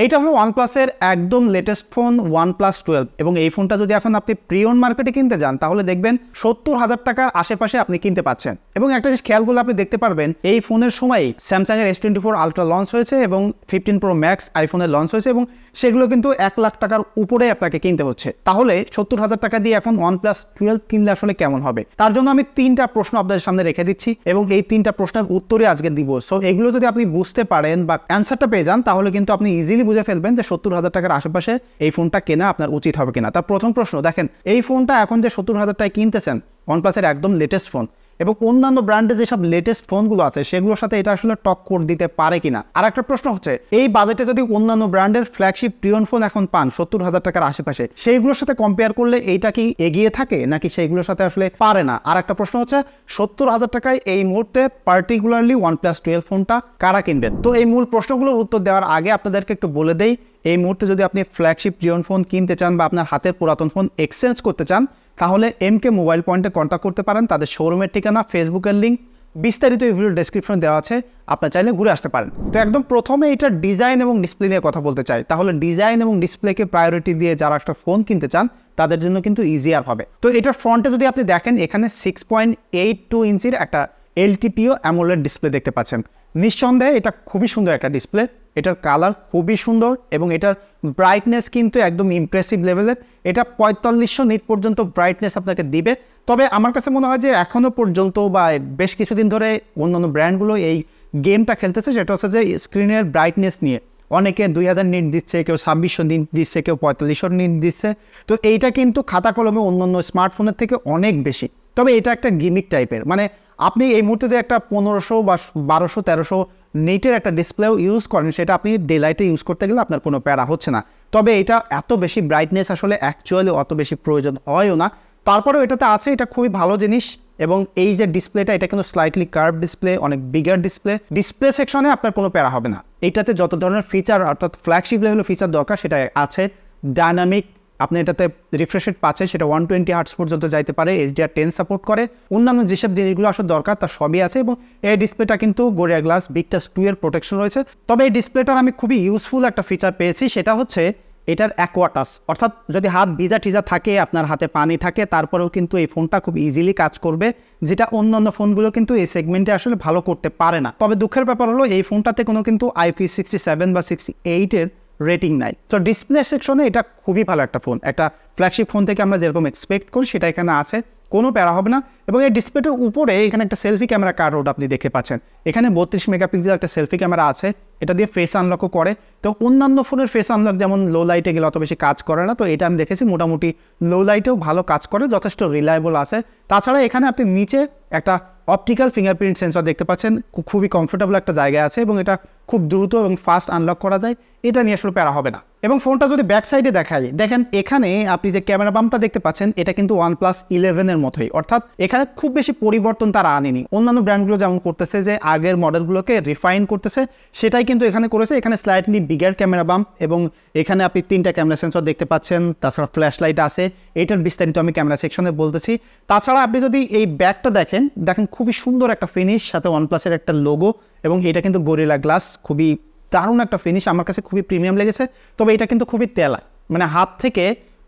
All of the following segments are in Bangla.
এইটা হলো ওয়ানপ্লাসের একদম লেটেস্ট ফোন OnePlus 12 এবং এই ফোনটা যদি এখন আপনি প্রি ওন মার্কেটে কিনতে যান তাহলে দেখবেন 70,000 টাকার আশেপাশে আপনি কিনতে পাচ্ছেন। এবং একটা জিনিস খেয়াল করলে আপনি দেখতে পারবেন এই ফোনের সময় স্যামসাংয়ের S24 আলট্রা লঞ্চ হয়েছে এবং 15 Pro Max আইফোনের লঞ্চ হয়েছে এবং সেগুলো কিন্তু 1 লাখ টাকার উপরে আপনাকে কিনতে হচ্ছে। তাহলে 70,000 টাকা দিয়ে এখন OnePlus 12 কিনলে আসলে কেমন হবে? তার জন্য আমি 3টা প্রশ্ন আপনাদের সামনে রেখে দিচ্ছি এবং এই 3টা প্রশ্নের উত্তরে আজকে দিব। সো এগুলো যদি আপনি বুঝতে পারেন বা অ্যান্সারটা পেয়ে যান তাহলে কিন্তু আপনি ইজিলি বুঝে ফেলবেন যে 70,000 টাকার আশেপাশে এই ফোনটা কেনা আপনার উচিত হবে কিনা। তার প্রথম প্রশ্ন দেখেন, এই ফোনটা এখন যে 70,000 টাকায় কিনতেছেন OnePlus-এর একদম লেটেস্ট ফোন এবং অন্যান্য ব্র্যান্ডের যেসব লেটেস্ট ফোনগুলো আছে সেগুলোর সাথে এটা আসলে টক্কর দিতে পারে কিনা। আর একটা প্রশ্ন হচ্ছে, এই বাজেটে যদি অন্যান্য ব্র্যান্ডের ফ্ল্যাগশিপ প্রিয়ন ফোন এখন পান 70,000 টাকার আশেপাশে, সেইগুলোর সাথে কম্পেয়ার করলে এইটা কি এগিয়ে থাকে নাকি সেইগুলোর সাথে আসলে পারে না? আর একটা প্রশ্ন হচ্ছে, 70,000 টাকায় এই মুহূর্তে পার্টিকুলারলি OnePlus 12 ফোনটা কারা কিনবেন? তো এই মূল প্রশ্নগুলোর উত্তর দেওয়ার আগে আপনাদেরকে একটু বলে দেই, এই মুহূর্তে যদি আপনি ফ্ল্যাগশিপ প্রিয়ন ফোন কিনতে চান বা আপনার হাতের পুরাতন ফোন এক্সচেঞ্জ করতে চান তাহলে MK মোবাইল পয়েন্টে কন্ট্যাক্ট করতে পারেন। তাদের শোরুমের ঠিকানা, ফেসবুকের লিঙ্ক বিস্তারিত এই ভিডিওর ডেসক্রিপশন দেওয়া আছে, আপনার চাইলে ঘুরে আসতে পারেন। তো একদম প্রথমে এটার ডিজাইন এবং ডিসপ্লে নিয়ে কথা বলতে চাই। তাহলে ডিজাইন এবং ডিসপ্লেকে প্রায়োরিটি দিয়ে যারা একটা ফোন কিনতে চান তাদের জন্য কিন্তু ইজিয়ার হবে। তো এটার ফ্রন্টে যদি আপনি দেখেন এখানে 6.82 ইঞ্চির একটা LTPO অ্যামোলেড ডিসপ্লে দেখতে পাচ্ছেন। নিঃসন্দেহে এটা খুবই সুন্দর একটা ডিসপ্লে, এটার কালার খুবই সুন্দর এবং এটার ব্রাইটনেস কিন্তু একদম ইমপ্রেসিভ লেভেলের। এটা 4500 নিট পর্যন্ত ব্রাইটনেস আপনাকে দিবে। তবে আমার কাছে মনে হয় যে এখনও পর্যন্ত বা বেশ কিছুদিন ধরে অন্যান্য ব্র্যান্ডগুলো এই গেমটা খেলতেছে, সেটা হচ্ছে যে স্ক্রিনের ব্রাইটনেস নিয়ে। অনেকে 2000 নিট দিচ্ছে, কেউ 2600 নিট দিচ্ছে, কেউ 4500 নিট দিচ্ছে। তো এইটা কিন্তু খাতা কলমে অন্যান্য স্মার্টফোনের থেকে অনেক বেশি। তবে এটা একটা গিমিক টাইপের, মানে আপনি এই মুহূর্তে যে একটা 1500 বা 1200-1300 নিটের একটা ডিসপ্লেও ইউজ করেন সেটা আপনি ডে লাইটে ইউজ করতে গেলে আপনার কোনো প্যারা হচ্ছে না। তবে এটা এত বেশি ব্রাইটনেস আসলে অ্যাকচুয়ালি অত বেশি প্রয়োজন হয়ও না। তারপরেও এটাতে আছে, এটা খুবই ভালো জিনিস। এবং এই যে ডিসপ্লেটা, এটা কিন্তু স্লাইটলি কার্ভ ডিসপ্লে, অনেক বিগার ডিসপ্লে সেকশনে আপনার কোনো প্যারা হবে না। এইটাতে যত ধরনের ফিচার অর্থাৎ ফ্ল্যাগশিপ লেভেলের ফিচার দরকার সেটা আছে। ডাইনামিক আপনি এটাতে রিফ্রেশ রেট পাচ্ছে, সেটা 120 হার্টজ পর্যন্ত যাইতে পারে, HDR10 সাপোর্ট করে, অন্যান্য যেসব জিনিসগুলো আসলে দরকার তার সবই আছে। এবং এই ডিসপ্লেটা কিন্তু গোরিয়া গ্লাস ভিক্টাস 2 এর প্রোটেকশন রয়েছে। তবে এই ডিসপ্লেটার আমি খুবই ইউজফুল একটা ফিচার পেয়েছি, সেটা হচ্ছে এটার অ্যাকোয়াটাস, অর্থাৎ যদি হাত ভিজা টিজা থাকে, আপনার হাতে পানি থাকে, তারপরেও কিন্তু এই ফোনটা খুব ইজিলি কাজ করবে, যেটা অন্যান্য ফোনগুলো কিন্তু এই সেগমেন্টে আসলে ভালো করতে পারে না। তবে দুঃখের ব্যাপার হলো এই ফোনটাতে কোনো কিন্তু IP67 বা 68 এর রেটিং নাই। তো ডিসপ্লে সেকশনে এটা খুবই ভালো একটা ফোন, একটা ফ্ল্যাগশিপ ফোন থেকে আমরা যেরকম এক্সপেক্ট করি সেটা এখানে আছে, কোনো প্যারা হবে না। এবং এই ডিসপ্লেটার উপরে এখানে একটা সেলফি ক্যামেরা কার্ড আপনি দেখতে পাচ্ছেন। এখানে 32 মেগাপিক্সেল একটা সেলফি ক্যামেরা আছে, এটা দিয়ে ফেস আনলকও করে। তো অন্যান্য ফোনের ফেস আনলক যেমন লো লাইটে গেলে অত বেশি কাজ করে না, তো এটা আমি দেখেছি মোটামুটি লো লাইটেও ভালো কাজ করে, যথেষ্ট রিলায়েবল আছে। তাছাড়া এখানে আপনি নিচে একটা অপটিক্যাল ফিঙ্গারপ্রিন্ট সেন্সর দেখতে পাচ্ছেন, খুবই কমফোর্টেবল একটা জায়গায় আছে এবং এটা খুব দ্রুত এবং ফাস্ট আনলক করা যায়, এটা নিয়ে আসলে প্যারা হবে না। এবং ফোনটা যদি ব্যাক সাইডে দেখায়, দেখেন এখানে আপনি যে ক্যামেরা বাম্পটা দেখতে পাচ্ছেন এটা কিন্তু OnePlus 11 এর মতোই, অর্থাৎ এখানে খুব বেশি পরিবর্তন তারা আনেনি। অন্যান্য ব্র্যান্ডগুলো যেমন করতেছে যে আগের মডেলগুলোকে রিফাইন করতেছে, সেটাই কিন্তু এখানে করেছে। এখানে স্লাইটলি বিগার ক্যামেরা বাম্প এবং এখানে আপনি 3টা ক্যামেরা সেন্সর দেখতে পাচ্ছেন, তাছাড়া ফ্ল্যাশ লাইট আছে। এটার বিস্তারিত আমি ক্যামেরা সেকশনে বলতেছি। তাছাড়া আপনি যদি এই ব্যাকটা দেখেন খুবই সুন্দর একটা ফিনিশ, সাথে OnePlus-এর একটা লোগো, এবং এটা কিন্তু গরিলা গ্লাস, খুবই দারুণ একটা ফিনিশ, আমার কাছে খুবই প্রিমিয়াম লেগেছে। তবে এটা কিন্তু খুবই তেলা, মানে হাত থেকে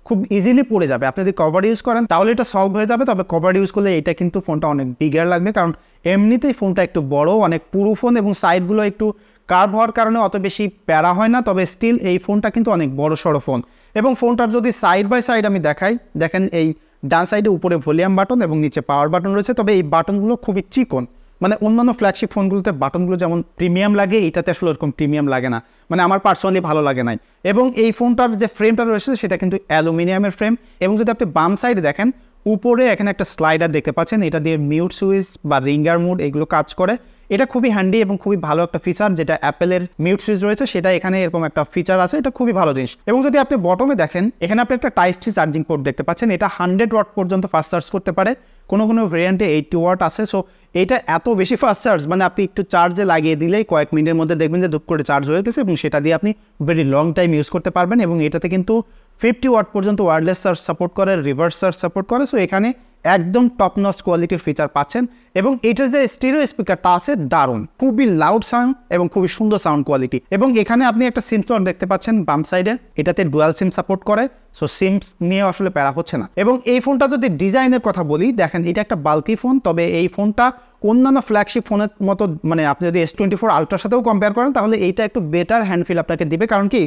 খুব ইজিলি পড়ে যাবে। আপনি যদি কভার ইউজ করেন তাহলে এটা সলভ হয়ে যাবে, তবে কভার ইউজ করলে এটা কিন্তু ফোনটা অনেক বিগার লাগবে, কারণ এমনিতেই ফোনটা একটু বড়, অনেক পুরু ফোন এবং সাইডগুলো একটু কার্ভ হওয়ার কারণে অত বেশি প্যারা হয় না। তবে স্টিল এই ফোনটা কিন্তু অনেক বড় সড়ো ফোন। এবং ফোনটার যদি সাইড বাই সাইড আমি দেখাই, দেখেন এই ডান সাইডে উপরে ভলিউম বাটন এবং নিচে পাওয়ার বাটন রয়েছে। তবে এই বাটনগুলো খুবই চিকন, মানে অন্যান্য ফ্ল্যাগশিপ ফোনগুলোতে বাটনগুলো যেমন প্রিমিয়াম লাগে, এটাতে আসলে ওরকম প্রিমিয়াম লাগে না, মানে আমার পার্সোনালি ভালো লাগে নাই। এবং এই ফোনটার যে ফ্রেমটা রয়েছে সেটা কিন্তু অ্যালুমিনিয়ামের ফ্রেম। এবং যদি আপনি বাম সাইডে দেখেন, উপরে এখানে একটা স্লাইডার দেখতে পাচ্ছেন, এটা দিয়ে মিউট সুইচ বা রিঙ্গার মুড এগুলো কাজ করে। এটা খুবই হ্যান্ডি এবং খুবই ভালো একটা ফিচার, যেটা অ্যাপেলের মিউট সুইচ রয়েছে সেটা এখানে এরকম একটা ফিচার আছে, এটা খুবই ভালো জিনিস। এবং যদি আপনি বটমে দেখেন, এখানে আপনি একটা Type-C চার্জিং পোর্ট দেখতে পাচ্ছেন, এটা 100 ওয়াট পর্যন্ত ফাস্ট চার্জ করতে পারে, কোনো ভেরিয়েন্টে 80 ওয়াট আছে। সো এটা এত বেশি ফাস্ট চার্জ, মানে আপনি একটু চার্জে লাগিয়ে দিলেই কয়েক মিনিটের মধ্যে দেখবেন যে দুপ করে চার্জ হয়ে গেছে, এবং সেটা দিয়ে আপনি ভেরি লং টাইম ইউজ করতে পারবেন। এবং এটাতে কিন্তু 50 ওয়াট পর্যন্ত ওয়্যারলেস চার্জ সাপোর্ট করে, রিভার্স চার্জ সাপোর্ট করে। সো এখানে একদম টপ নচ কোয়ালিটির ফিচার পাচ্ছেন এবং এটার যে স্টিরিও স্পিকারটা আছে দারুণ, খুবই লাউড সাউন্ড এবং খুবই সুন্দর সাউন্ড কোয়ালিটি। এবং এখানে আপনি একটা সিম স্লট দেখতে পাচ্ছেন বাম সাইডে, এটাতে ডুয়াল সিম সাপোর্ট করে, সো সিমস নিয়ে আসলে প্যারা হচ্ছে না। এবং এই ফোনটা যদি ডিজাইনের কথা বলি, দেখেন এটা একটা বাল্কি ফোন, তবে এই ফোনটা অন্যান্য ফ্ল্যাগশিপ ফোনের মতো, মানে আপনি যদি S24 আলট্রার সাথেও কম্পেয়ার করেন তাহলে এইটা একটু বেটার হ্যান্ড ফিল আপনাকে দিবে, কারণ কি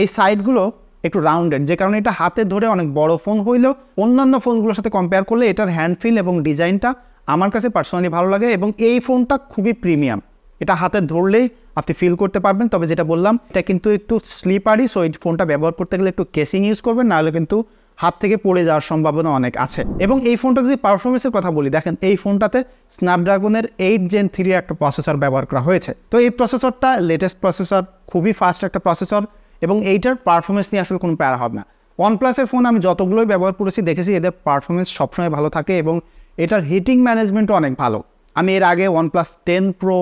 এই সাইডগুলো একটু রাউন্ডেড, যে কারণে এটা হাতে ধরে অনেক বড় ফোন হইলেও অন্যান্য ফোনগুলোর সাথে কম্পেয়ার করলে এটার হ্যান্ড ফিল এবং ডিজাইনটা আমার কাছে পার্সোনালি ভালো লাগে। এবং এই ফোনটা খুবই প্রিমিয়াম, এটা হাতে ধরলেই আপনি ফিল করতে পারবেন। তবে যেটা বললাম এটা কিন্তু একটু স্লিপারি, সো এই ফোনটা ব্যবহার করতে গেলে একটু কেসিং ইউজ করবেন, নাহলে কিন্তু হাত থেকে পড়ে যাওয়ার সম্ভাবনা অনেক আছে। এবং এই ফোনটা যদি পারফরমেন্সের কথা বলি, দেখেন এই ফোনটাতে স্ন্যাপড্রাগনের 8 Gen 3 একটা প্রসেসর ব্যবহার করা হয়েছে। তো এই প্রসেসরটা লেটেস্ট প্রসেসর, খুবই ফাস্ট একটা প্রসেসর এবং এইটার পারফরমেন্স নিয়ে আসলে কোনো প্যারা হবে না। OnePlus-এর ফোন আমি যতগুলোই ব্যবহার করেছি দেখেছি এদের পারফরমেন্স সবসময় ভালো থাকে এবং এটার হিটিং ম্যানেজমেন্টও অনেক ভালো। আমি এর আগে OnePlus 10 Pro,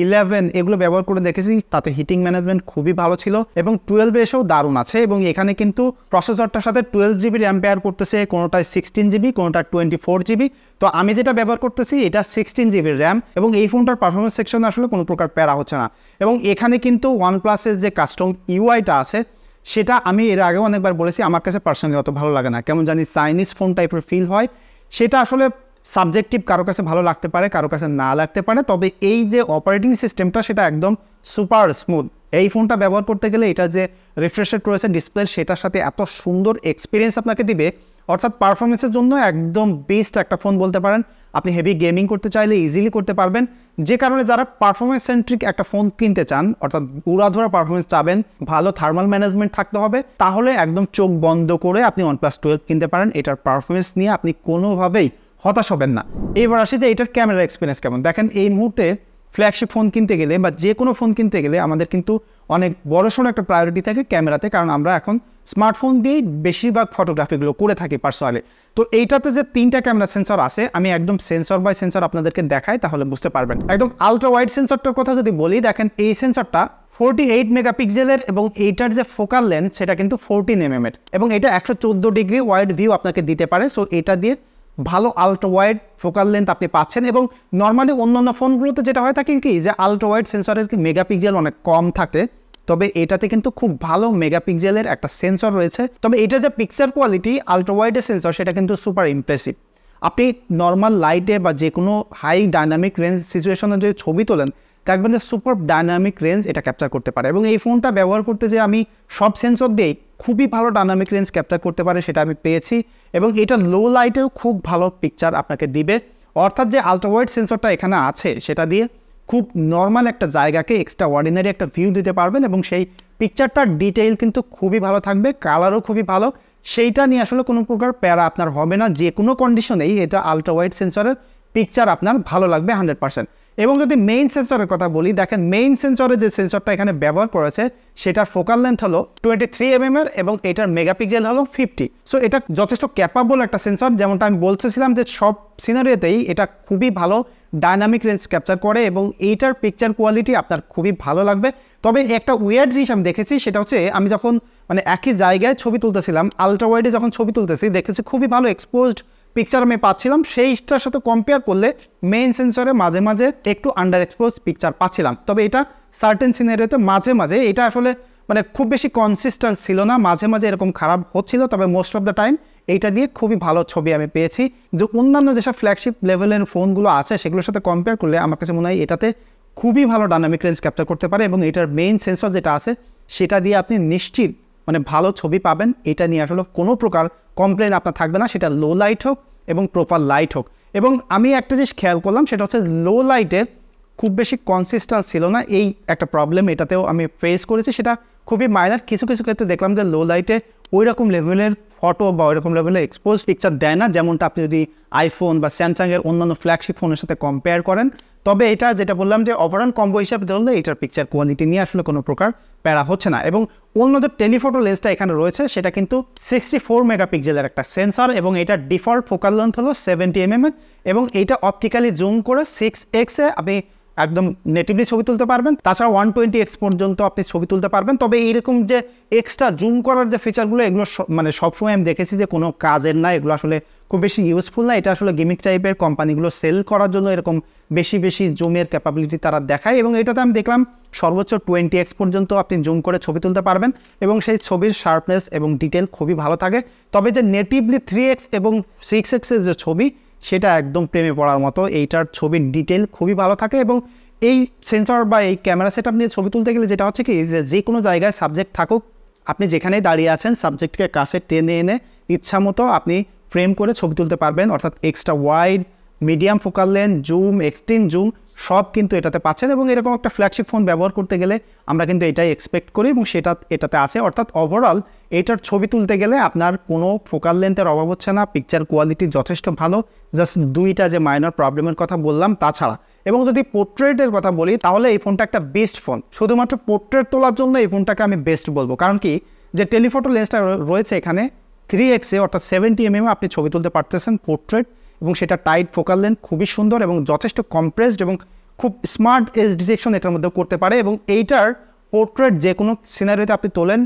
11 এগুলো ব্যবহার করে দেখেছি, তাতে হিটিং ম্যানেজমেন্ট খুবই ভালো ছিল এবং 12 এসেও দারুণ আছে। এবং এখানে কিন্তু প্রসেসরটার সাথে 12 GB র্যাম পেয়ার করতেছে, কোনোটায় 16 GB, কোনোটা 24 GB। তো আমি যেটা ব্যবহার করতেছি এটা 16 GB র্যাম এবং এই ফোনটার পারফরমেন্স সেকশনে আসলে কোনো প্রকার প্যারা হচ্ছে না। এবং এখানে কিন্তু OnePlus-এর যে কাস্টম ইউআইটা আছে সেটা আমি এর আগেও অনেকবার বলেছি, আমার কাছে পার্সোনালি অত ভালো লাগে না, কেমন জানি চাইনিজ ফোন টাইপের ফিল হয়। সেটা আসলে সাবজেক্টিভ, কারো কাছে ভালো লাগতে পারে, কারো কাছে না লাগতে পারে। তবে এই যে অপারেটিং সিস্টেমটা সেটা একদম সুপার স্মুথ। এই ফোনটা ব্যবহার করতে গেলে এটা যে রিফ্রেশ রেট রয়েছে ডিসপ্লে, সেটার সাথে এত সুন্দর এক্সপিরিয়েন্স আপনাকে দিবে, অর্থাৎ পারফরমেন্সের জন্য একদম বেস্ট একটা ফোন বলতে পারেন। আপনি হেভি গেমিং করতে চাইলে ইজিলি করতে পারবেন, যে কারণে যারা পারফরমেন্স সেন্ট্রিক একটা ফোন কিনতে চান, অর্থাৎ উড়াধরা পারফরমেন্স চাবেন, ভালো থার্মাল ম্যানেজমেন্ট থাকতে হবে, তাহলে একদম চোখ বন্ধ করে আপনি OnePlus 12 কিনতে পারেন। এটার পারফরমেন্স নিয়ে আপনি কোনোভাবেই হতাশ হবেন না। এবার আসি যে এটার ক্যামেরা এক্সপিরিয়েন্স কেমন। দেখেন এই মুহূর্তে ফ্ল্যাগশিপ ফোন কিনতে গেলে বা যে কোনো ফোন কিনতে গেলে আমাদের কিন্তু অনেক বড়সড় একটা প্রায়োরিটি থাকে ক্যামেরাতে, কারণ আমরা এখন স্মার্টফোন দিয়েই বেশিরভাগ ফটোগ্রাফিগুলো করে থাকি পার্সোনালি। তো এইটাতে যে 3টা ক্যামেরা সেন্সর আছে, আমি একদম সেন্সর বাই সেন্সর আপনাদেরকে দেখাই তাহলে বুঝতে পারবেন। একদম আলট্রা ওয়াইড সেন্সরটার কথা যদি বলি, দেখেন এই সেন্সরটা 48 মেগাপিক্সেলের এবং এইটার যে ফোকাল লেন্থ সেটা কিন্তু 14 mm এবং এটা 114 ডিগ্রি ওয়াইড ভিউ আপনাকে দিতে পারে। সো এটা দিয়ে ভালো আলট্রা ওয়াইড ফোকাল লেন্থ আপনি পাচ্ছেন। এবং নর্মালি অন্যান্য ফোনগুলোতে যেটা হয় থাকে কি যে আলট্রা ওয়াইড সেন্সরের কি মেগাপিক্সেল অনেক কম থাকে, তবে এটাতে কিন্তু খুব ভালো মেগাপিক্সেলের একটা সেন্সর রয়েছে। তবে এটা যে পিকচার কোয়ালিটি আলট্রা ওয়াইডের সেন্সর সেটা কিন্তু সুপার ইমপ্রেসিভ। আপনি নর্মাল লাইটে বা যে কোনো হাই ডাইনামিক রেঞ্জ সিচুয়েশনে যদি ছবি তোলেন, দেখবেন যে সুপার ডাইনামিক রেঞ্জ এটা ক্যাপচার করতে পারে। এবং এই ফোনটা ব্যবহার করতে যে আমি সব সেন্সর দিয়েই খুবই ভালো ডাইনামিক রেঞ্জ ক্যাপচার করতে পারে সেটা আমি পেয়েছি। এবং এটা লো লাইটেও খুব ভালো পিকচার আপনাকে দিবে, অর্থাৎ যে আলট্রা ওয়াইড সেন্সরটা এখানে আছে সেটা দিয়ে খুব নর্মাল একটা জায়গাকে এক্সট্রা অর্ডিনারি একটা ভিউ দিতে পারবেন এবং সেই পিকচারটার ডিটেইল কিন্তু খুবই ভালো থাকবে, কালারও খুবই ভালো। সেইটা নিয়ে আসলে কোনো প্রকার প্যারা আপনার হবে না, যে কোনো কন্ডিশনেই এটা আলট্রা ওয়াইড সেন্সরের পিকচার আপনার ভালো লাগবে 100%। এবং যদি মেইন সেন্সরের কথা বলি, দেখেন মেইন সেন্সরে যে সেন্সরটা এখানে ব্যবহার করেছে সেটার ফোকাল লেন্থ হলো 23 mm এবং এটার মেগাপিক্সেল হলো 50। সো এটা যথেষ্ট ক্যাপাবল একটা সেন্সর, যেমনটা আমি বলতেছিলাম যে সব সিনারিওতেই এটা খুবই ভালো ডাইনামিক রেঞ্জ ক্যাপচার করে এবং এইটার পিকচার কোয়ালিটি আপনার খুবই ভালো লাগবে। তবে একটা উইয়ার্ড জিনিস আমি দেখেছি, সেটা হচ্ছে আমি যখন মানে একই জায়গায় ছবি তুলতেছিলাম, আলট্রা ওয়াইডে যখন ছবি তুলতেছি দেখেছি খুবই ভালো এক্সপোজড পিকচার আমি পাচ্ছিলাম, সেইটার সাথে কম্পেয়ার করলে মেইন সেন্সরে মাঝে মাঝে একটু আন্ডার এক্সপোজ পিকচার পাচ্ছিলাম। তবে এটা সার্টেন সিনারিওতে মাঝে মাঝে এটা আসলে মানে খুব বেশি কনসিস্টেন্ট ছিল না, মাঝে মাঝে এরকম খারাপ হচ্ছিল, তবে মোস্ট অফ দ্য টাইম এইটা দিয়ে খুবই ভালো ছবি আমি পেয়েছি। যে অন্যান্য যেসব ফ্ল্যাগশিপ লেভেলের ফোনগুলো আছে সেগুলোর সাথে কম্পেয়ার করলে আমার কাছে মনে হয় এটাতে খুবই ভালো ডাইনামিক রেঞ্জ ক্যাপচার করতে পারে এবং এটার মেইন সেন্সর যেটা আছে সেটা দিয়ে আপনি নিশ্চিত মানে ভালো ছবি পাবেন। এটা নিয়ে আসলে কোনো প্রকার কমপ্লেন আপনার থাকবে না, সেটা লো লাইট হোক এবং প্রপার লাইট হোক। এবং আমি একটা জিনিস খেয়াল করলাম, সেটা হচ্ছে লো লাইটে খুব বেশি কনসিস্টেন্ট ছিল না, এই একটা প্রবলেম এটাতেও আমি ফেস করেছি, সেটা খুবই মাইনার। কিছু কিছু ক্ষেত্রে দেখলাম যে লো লাইটে ওই রকম লেভেলের ফটো বা ওই রকম লেভেলের এক্সপোজ পিকচার দেয় না, যেমনটা আপনি যদি আইফোন বা স্যামসাংয়ের অন্যান্য ফ্ল্যাগশিপ ফোনের সাথে কম্পেয়ার করেন। তবে এটা যেটা বললাম যে ওভারঅল কম্বো হিসাবে ধরলে এটার পিকচার কোয়ালিটি নিয়ে আসলে কোনো প্রকার প্যারা হচ্ছে না। এবং অন্য যে টেলিফটো লেন্সটা এখানে রয়েছে সেটা কিন্তু 64 মেগাপিক্সেলের একটা সেন্সর এবং এটার ডিফল্ট ফোকাল লেন্থ হলো 70 mm এবং এইটা অপটিক্যালি জুম করে 6x আপনি একদম নেটিভলি ছবি তুলতে পারবেন। তাছাড়া 120x পর্যন্ত আপনি ছবি তুলতে পারবেন। তবে এইরকম যে এক্সট্রা জুম করার যে ফিচারগুলো, এগুলো মানে সবসময় আমি দেখেছি যে কোনো কাজের না, এগুলো আসলে খুব বেশি ইউজফুল না। এটা আসলে গেমিং টাইপের কোম্পানিগুলো সেল করার জন্য এরকম বেশি বেশি জুমের ক্যাপাবিলিটি তারা দেখায়, এবং এটাতে আমি দেখলাম সর্বোচ্চ 20x পর্যন্ত আপনি জুম করে ছবি তুলতে পারবেন এবং সেই ছবির শার্পনেস এবং ডিটেল খুবই ভালো থাকে। তবে যে নেটিভলি 3x এবং 6x এর যে ছবি, সেটা একদম প্রেমে পড়ার মতো। এইটার ছবির ডিটেল খুবই ভালো থাকে এবং এই সেন্সর বা এই ক্যামেরা সেটআপ নিয়ে ছবি তুলতে গেলে যেটা হচ্ছে কি, যে কোনো জায়গায় সাবজেক্ট থাকুক, আপনি যেখানেই দাঁড়িয়ে আছেন সাবজেক্টকে কাছে টেনে এনে ইচ্ছা মতো আপনি ফ্রেম করে ছবি তুলতে পারবেন। অর্থাৎ extra wide, medium focal length, zoom, extreme zoom সব কিন্তু এটাতে পাচ্ছেন। এবং এরকম একটা ফ্ল্যাগশিপ ফোন ব্যবহার করতে গেলে আমরা কিন্তু এটাই এক্সপেক্ট করি এবং সেটা এটাতে আছে। অর্থাৎ ওভারঅল এটার ছবি তুলতে গেলে আপনার কোনো ফোকাল লেন্থের অভাব হচ্ছে না, পিকচার কোয়ালিটি যথেষ্ট ভালো, জাস্ট দুইটা যে মাইনর প্রবলেমের কথা বললাম তাছাড়া। এবং যদি পোর্ট্রেটের কথা বলি তাহলে এই ফোনটা একটা বেস্ট ফোন। শুধুমাত্র পোর্ট্রেট তোলার জন্য এই ফোনটাকে আমি বেস্ট বলবো, কারণ কি যে টেলিফোটো লেন্সটা রয়েছে এখানে 3x অর্থাৎ 70mm আপনি ছবি তুলতে পারতেছেন পোর্ট্রেট, এবং সেটা টাইট ফোকাল লেন্থ খুবই সুন্দর এবং যথেষ্ট কম্প্রেসড এবং খুব স্মার্ট এজ ডিটেকশন এটার মধ্যে করতে পারে। এবং এইটার পোর্ট্রেট যে কোনো সিনারিওতে আপনি তোলেন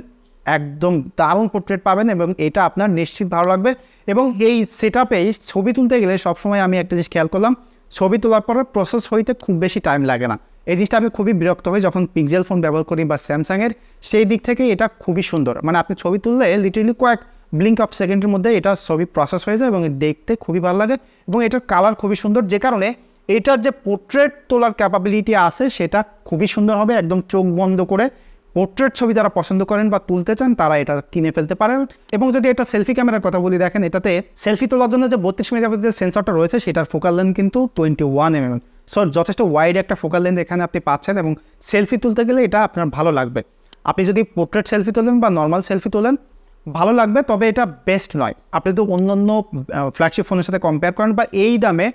একদম দারুণ পোর্ট্রেট পাবেন এবং এটা আপনার নিশ্চিত ভালো লাগবে। এবং এই সেটআপে ছবি তুলতে গেলে সবসময় আমি একটা জিনিস খেয়াল করলাম, ছবি তোলার পরে প্রসেস হইতে খুব বেশি টাইম লাগে না। এই জিনিসটা আমি খুবই বিরক্ত হই যখন পিক্সেল ফোন ব্যবহার করি বা স্যামসাংয়ের, সেই দিক থেকে এটা খুবই সুন্দর। মানে আপনি ছবি তুললে লিটারেলি কয়েক ব্লিঙ্ক অফ সেকেন্ডের মধ্যে এটা ছবি প্রসেস হয়ে যায় এবং দেখতে খুবই ভালো লাগে এবং এটার কালার খুবই সুন্দর, যে কারণে এটার যে পোর্ট্রেট তোলার ক্যাপাবিলিটি আছে সেটা খুবই সুন্দর হবে। একদম চোখ বন্ধ করে পোর্ট্রেট ছবি যারা পছন্দ করেন বা তুলতে চান তারা এটা কিনে ফেলতে পারেন। এবং যদি এটা সেলফি ক্যামেরার কথা বলি, দেখেন এটাতে সেলফি তোলার জন্য যে 32 মেগাপিক্সেল সেন্সরটা রয়েছে সেটার ফোকাল লেন্থ কিন্তু 21mm। সো যথেষ্ট ওয়াইড একটা ফোকাল লেন্থ এখানে আপনি পাচ্ছেন এবং সেলফি তুলতে গেলে এটা আপনার ভালো লাগবে। আপনি যদি পোর্ট্রেট সেলফি তোলেন বা নর্মাল সেলফি তোলেন ভালো লাগবে, তবে এটা বেস্ট নয়। আপনি তো অন্য ফ্ল্যাগশিপ ফোনের সাথে কম্পেয়ার করেন বা এই দামে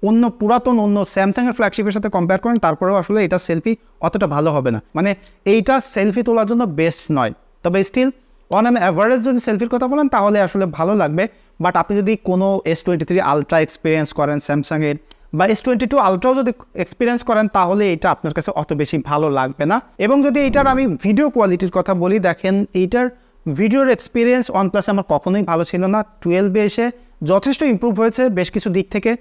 অন্য পুরাতন অন্য স্যামসাংয়ের ফ্ল্যাগশিপের সাথে কম্পেয়ার করেন, তারপরেও আসলে এটা সেলফি অতটা ভালো হবে না। মানে এইটা সেলফি তোলার জন্য বেস্ট নয়, তবে স্টিল অন অ্যান অ্যাভারেজ যদি সেলফির কথা বলেন তাহলে আসলে ভালো লাগবে। বাট আপনি যদি কোনো S23 আলট্রা এক্সপিরিয়েন্স করেন স্যামসাংয়ের বা S22 আলট্রাও যদি এক্সপিরিয়েন্স করেন তাহলে এটা আপনার কাছে অত বেশি ভালো লাগবে না। এবং যদি এইটার আমি ভিডিও কোয়ালিটির কথা বলি, দেখেন এইটার ভিডিওর এক্সপিরিয়েন্স OnePlus আমার কখনোই ভালো ছিল না। 12 এসে যথেষ্ট ইমপ্রুভ হয়েছে বেশ কিছু দিক থেকে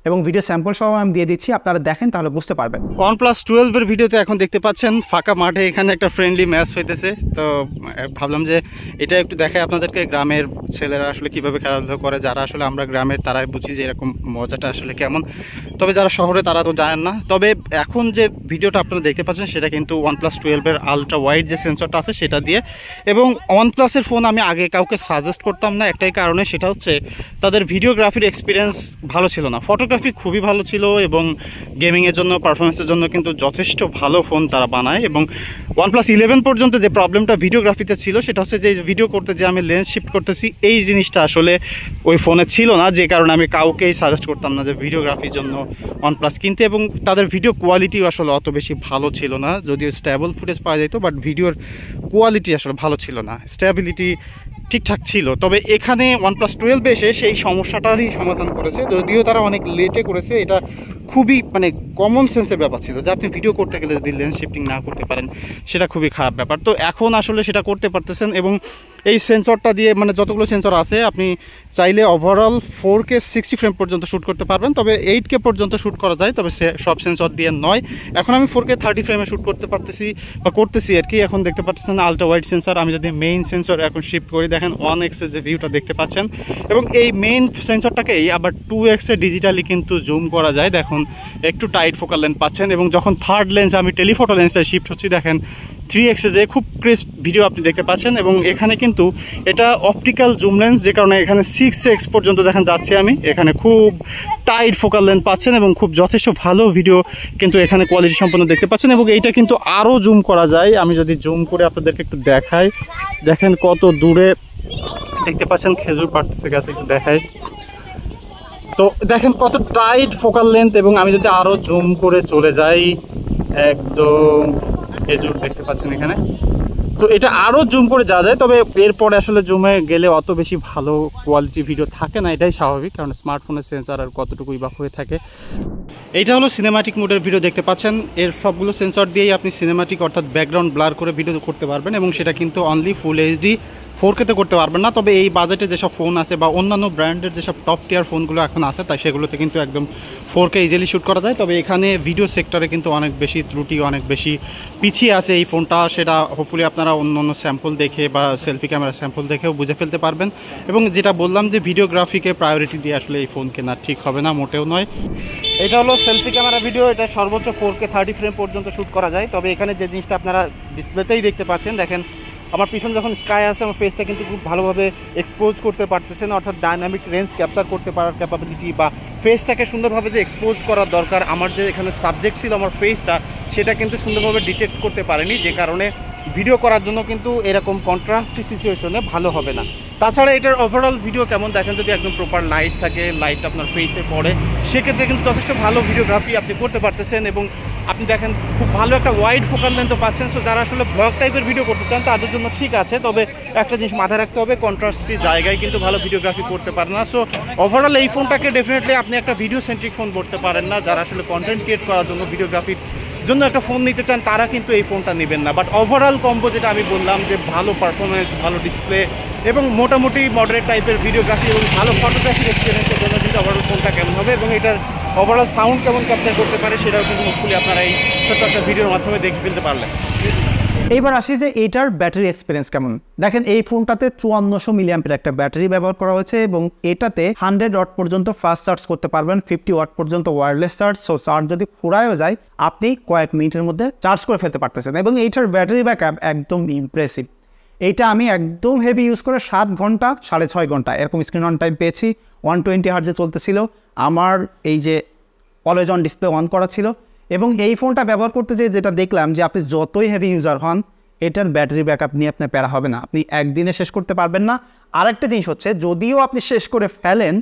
এবং ভিডিও স্যাম্পল সহ আমি দিয়ে দিচ্ছি, আপনারা দেখেন তাহলে বুঝতে পারবেন। OnePlus 12 এর ভিডিওতে এখন দেখতে পাচ্ছেন ফাঁকা মাঠে এখানে একটা ফ্রেন্ডলি ম্যাচ হইতেছে। তো ভাবলাম যে এটা একটু দেখাই আপনাদেরকে, গ্রামের ছেলেরা আসলে কীভাবে খেলাধুলা করে। যারা আসলে আমরা গ্রামের তারাই বুঝি যে এরকম মজাটা আসলে কেমন, তবে যারা শহরে তারা তো জানেন না। তবে এখন যে ভিডিওটা আপনারা দেখতে পাচ্ছেন সেটা কিন্তু OnePlus 12 এর আলট্রা ওয়াইড যে সেন্সরটা আছে সেটা দিয়ে। এবং OnePlus-এর ফোন আমি আগে কাউকে সাজেস্ট করতাম না একটাই কারণে, সেটা হচ্ছে তাদের ভিডিওগ্রাফির এক্সপিরিয়েন্স ভালো ছিল না। ফটোগ্রাফি খুবই ভালো ছিল এবং গেমিংয়ের জন্য পারফরমেন্সের জন্য কিন্তু যথেষ্ট ভালো ফোন তারা বানায়। এবং OnePlus 11 পর্যন্ত যে প্রবলেমটা ভিডিওগ্রাফিতে ছিল সেটা হচ্ছে যে ভিডিও করতে যে আমি লেন্স শিফট করতেছি এই জিনিসটা আসলে ওই ফোনে ছিল না, যে কারণে আমি কাউকেই সাজেস্ট করতাম না যে ভিডিওগ্রাফির জন্য OnePlus কিনতে। এবং তাদের ভিডিও কোয়ালিটিও আসলে অত বেশি ভালো ছিল না, যদিও স্টেবল ফুটেজ পাওয়া যেত, বাট ভিডিওর কোয়ালিটি আসলে ভালো ছিল না, স্টেবিলিটি ঠিকঠাক ছিল। তবে এখানে OnePlus 12 এসে সেই সমস্যাটারই সমাধান করেছে, যদিও তারা অনেক লেটে করেছে। এটা খুবই মানে কমন সেন্সের ব্যাপার ছিল যে আপনি ভিডিও করতে গেলে যদি লেন্স শিফটিং না করতে পারেন সেটা খুবই খারাপ ব্যাপার। তো এখন আসলে সেটা করতে পারতেছেন এবং এই সেন্সরটা দিয়ে মানে যতগুলো সেন্সর আছে আপনি চাইলে ওভারঅল 4K 60 ফ্রেম পর্যন্ত শ্যুট করতে পারবেন, তবে 8K পর্যন্ত শ্যুট করা যায়, তবে সব সেন্সর দিয়ে নয়। এখন আমি 4K 30 ফ্রেমে শ্যুট করতে পারতেছি বা করতেছি আর কি। এখন দেখতে পাচ্ছেন আলট্রা ওয়াইড সেন্সর, আমি যদি মেইন সেন্সর এখন শিফট করি দেখেন 1x এর যে ভিউটা দেখতে পাচ্ছেন। এবং এই মেইন সেন্সরটাকেই আবার 2x এ ডিজিটালি কিন্তু জুম করা যায়, দেখুন একটু টাইট ফোকাল লেন্থ পাচ্ছেন। এবং যখন থার্ড লেন্স আমি টেলিফোটো লেন্সে শিফট হচ্ছি দেখেন 3x এ যে খুব ক্রিস্প ভিডিও আপনি দেখতে পাচ্ছেন। এবং এখানে কিন্তু এটা অপটিক্যাল জুম লেন্স, যে কারণে এখানে 6x পর্যন্ত দেখেন যাচ্ছে আমি, এখানে খুব টাইট ফোকাল লেন্থ পাচ্ছেন এবং খুব যথেষ্ট ভালো ভিডিও কিন্তু এখানে কোয়ালিটি সম্পন্ন দেখতে পাচ্ছেন। এবং এইটা কিন্তু আরও জুম করা যায়, আমি যদি জুম করে আপনাদেরকে একটু দেখাই, দেখেন কত দূরে দেখতে পাচ্ছেন, খেজুর পাড়তেছে গাছে, একটু দেখাই। তো দেখেন কত টাইট ফোকাল লেন্থ। এবং আমি যদি আরও জুম করে চলে যাই একদম খেজুর দেখতে পাচ্ছেন এখানে তো এটা আরও জুম করে যাওয়া যায়, তবে এরপরে আসলে জুমে গেলে অত বেশি ভালো কোয়ালিটি ভিডিও থাকে না, এটাই স্বাভাবিক, কারণ স্মার্টফোনের সেন্সর আর কতটুকুই বা হয়ে থাকে। এইটা হলো সিনেমাটিক মোডের ভিডিও দেখতে পাচ্ছেন। এর সবগুলো সেন্সর দিয়েই আপনি সিনেমাটিক অর্থাৎ ব্যাকগ্রাউন্ড ব্লার করে ভিডিও করতে পারবেন, এবং সেটা কিন্তু অনলি ফুল এইচডি 4K-তে করতে পারবেন না। তবে এই বাজেটে যেসব ফোন আছে বা অন্যান্য ব্র্যান্ডের যেসব টপ টিয়ার ফোনগুলো এখন আছে, তাই সেগুলোতে কিন্তু একদম 4K ইজিলি শ্যুট করা যায়। তবে এখানে ভিডিও সেক্টরে কিন্তু অনেক বেশি ত্রুটি, অনেক বেশি পিছিয়ে আছে এই ফোনটা, সেটা হোপফুলি আপনারা অন্য অন্য স্যাম্পল দেখে বা সেলফি ক্যামেরা স্যাম্পল দেখেও বুঝে ফেলতে পারবেন। এবং যেটা বললাম যে ভিডিওগ্রাফিকে প্রায়োরিটি দিয়ে আসলে এই ফোন কেনা ঠিক হবে না, মোটেও নয়। এটা হলো সেলফি ক্যামেরা ভিডিও, এটা সর্বোচ্চ 4K 30 ফ্রেম পর্যন্ত শ্যুট করা যায়। তবে এখানে যে জিনিসটা আপনারা ডিসপ্লেতেই দেখতে পাচ্ছেন, দেখেন আমার পিছনে যখন স্কাই আছে, আমার ফেসটা কিন্তু খুব ভালোভাবে এক্সপোজ করতে পারতেছেন, অর্থাৎ ডাইনামিক রেঞ্জ ক্যাপচার করতে পারার ক্যাপাবিলিটি বা ফেসটাকে সুন্দরভাবে যে এক্সপোজ করার দরকার, আমার যে এখানে সাবজেক্ট ছিল আমার ফেসটা, সেটা কিন্তু সুন্দরভাবে ডিটেক্ট করতে পারেনি, যে কারণে ভিডিও করার জন্য কিন্তু এরকম কন্ট্রাস্টি সিচুয়েশনে ভালো হবে না। তাছাড়া এটার ওভারঅল ভিডিও কেমন দেখেন, যদি একদম প্রপার লাইট থাকে, লাইট আপনার ফেসে পড়ে, সেক্ষেত্রে কিন্তু যথেষ্ট ভালো ভিডিওগ্রাফি আপনি করতে পারতেছেন। এবং আপনি দেখেন খুব ভালো একটা ওয়াইড ফোকাল লেন্থও পাচ্ছেন। সো যারা আসলে ব্লগ টাইপের ভিডিও করতে চান তাদের জন্য ঠিক আছে, তবে একটা জিনিস মাথায় রাখতে হবে, কন্ট্রাস্টি জায়গায় কিন্তু ভালো ভিডিওগ্রাফি করতে পারে না। সো ওভারঅল এই ফোনটাকে ডেফিনেটলি আপনি একটা ভিডিও সেন্ট্রিক ফোন বলতে পারেন না। যারা আসলে কন্টেন্ট ক্রিয়েট করার জন্য, ভিডিওগ্রাফির জন্য একটা ফোন নিতে চান, তারা কিন্তু এই ফোনটা নেবেন না। বাট ওভারঅল কম্বো যেটা আমি বললাম, যে ভালো পারফরমেন্স, ভালো ডিসপ্লে এবং মোটামুটি মডারেট টাইপের ভিডিওগ্রাফি এবং ভালো ফটোগ্রাফির এক্সপিরিয়েন্সের জন্য কিন্তু ওভারঅল ফোনটা কেমন হবে এবং এটার ওভারঅল সাউন্ড কেমন ক্যাপচার করতে পারে, সেটাও কিন্তু হোপফুলি আপনারা এই ছোট্ট একটা ভিডিওর মাধ্যমে দেখে ফেলতে পারলেন। এইবার আসি যে এইটার ব্যাটারি এক্সপিরিয়েন্স কেমন। দেখেন এই ফোনটাতে 5400 মিলিঅ্যাম্পিয়ার একটা ব্যাটারি ব্যবহার করা হয়েছে, এবং এটাতে 100 ওয়াট পর্যন্ত ফাস্ট চার্জ করতে পারবেন, 50 ওয়াট পর্যন্ত ওয়্যারলেস চার্জ। সো চার্জ যদি ফুরায়ও যায়, আপনি কয়েক মিনিটের মধ্যে চার্জ করে ফেলতে পারতেছেন। এবং এইটার ব্যাটারি ব্যাকআপ একদম ইমপ্রেসিভ। এইটা আমি একদম হেভি ইউজ করে 7 ঘন্টা 6.5 ঘন্টা এরকম স্ক্রিন অন টাইম পেয়েছি। 120 হার্টজে চলতেছিল, আমার এই যে অলওয়েজ অন ডিসপ্লে অন করা ছিল। এবং এই ফোনটা ব্যবহার করতে যেটা দেখলাম, যে আপনি যতই হেভি ইউজার হন, এটার ব্যাটারি ব্যাকআপ নিয়ে আপনার প্যারা হবে না, আপনি একদিনে শেষ করতে পারবেন না। আরেকটা জিনিস হচ্ছে, যদিও আপনি শেষ করে ফেলেন,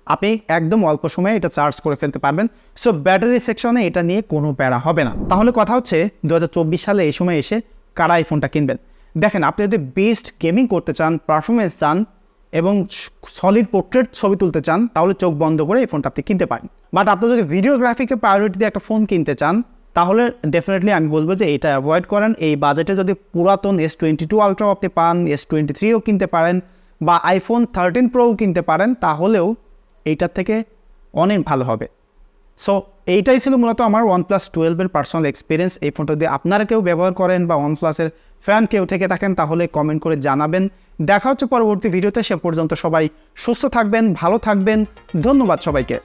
আপনি একদম অল্প সময়ে এটা চার্জ করে ফেলতে পারবেন। সো ব্যাটারি সেকশনে এটা নিয়ে কোনো প্যারা হবে না। তাহলে কথা হচ্ছে 2024 সালে এই সময় এসে কারা এই ফোনটা কিনবেন? দেখেন, আপনি যদি বেস্ট গেমিং করতে চান, পারফরমেন্স চান এবং সলিড পোর্ট্রেট ছবি তুলতে চান, তাহলে চোখ বন্ধ করে এই ফোনটা আপনি কিনতে পারেন। বাট আপনি যদি ভিডিওগ্রাফিকে প্রায়োরিটি দিয়ে একটা ফোন কিনতে চান, তাহলে ডেফিনেটলি আমি বলবো যে এটা অ্যাভয়েড করেন। এই বাজেটে যদি পুরাতন S22 আলট্রাও আপনি পান, S23ও কিনতে পারেন, বা iPhone 13 Pro কিনতে পারেন, তাহলেও এইটার থেকে অনেক ভালো হবে। সো এইটাই ছিল মূলত আমার OnePlus 12 পার্সোনাল এক্সপিরিয়েন্স। এই ফোনটা যদি আপনারা কেউ ব্যবহার করেন বা OnePlus-এর ফ্যান কেউ থেকে থাকেন, তাহলে কমেন্ট করে জানাবেন। দেখা হচ্ছে পরবর্তী ভিডিওতে। সে পর্যন্ত সবাই সুস্থ থাকবেন, ভালো থাকবেন। ধন্যবাদ সবাইকে।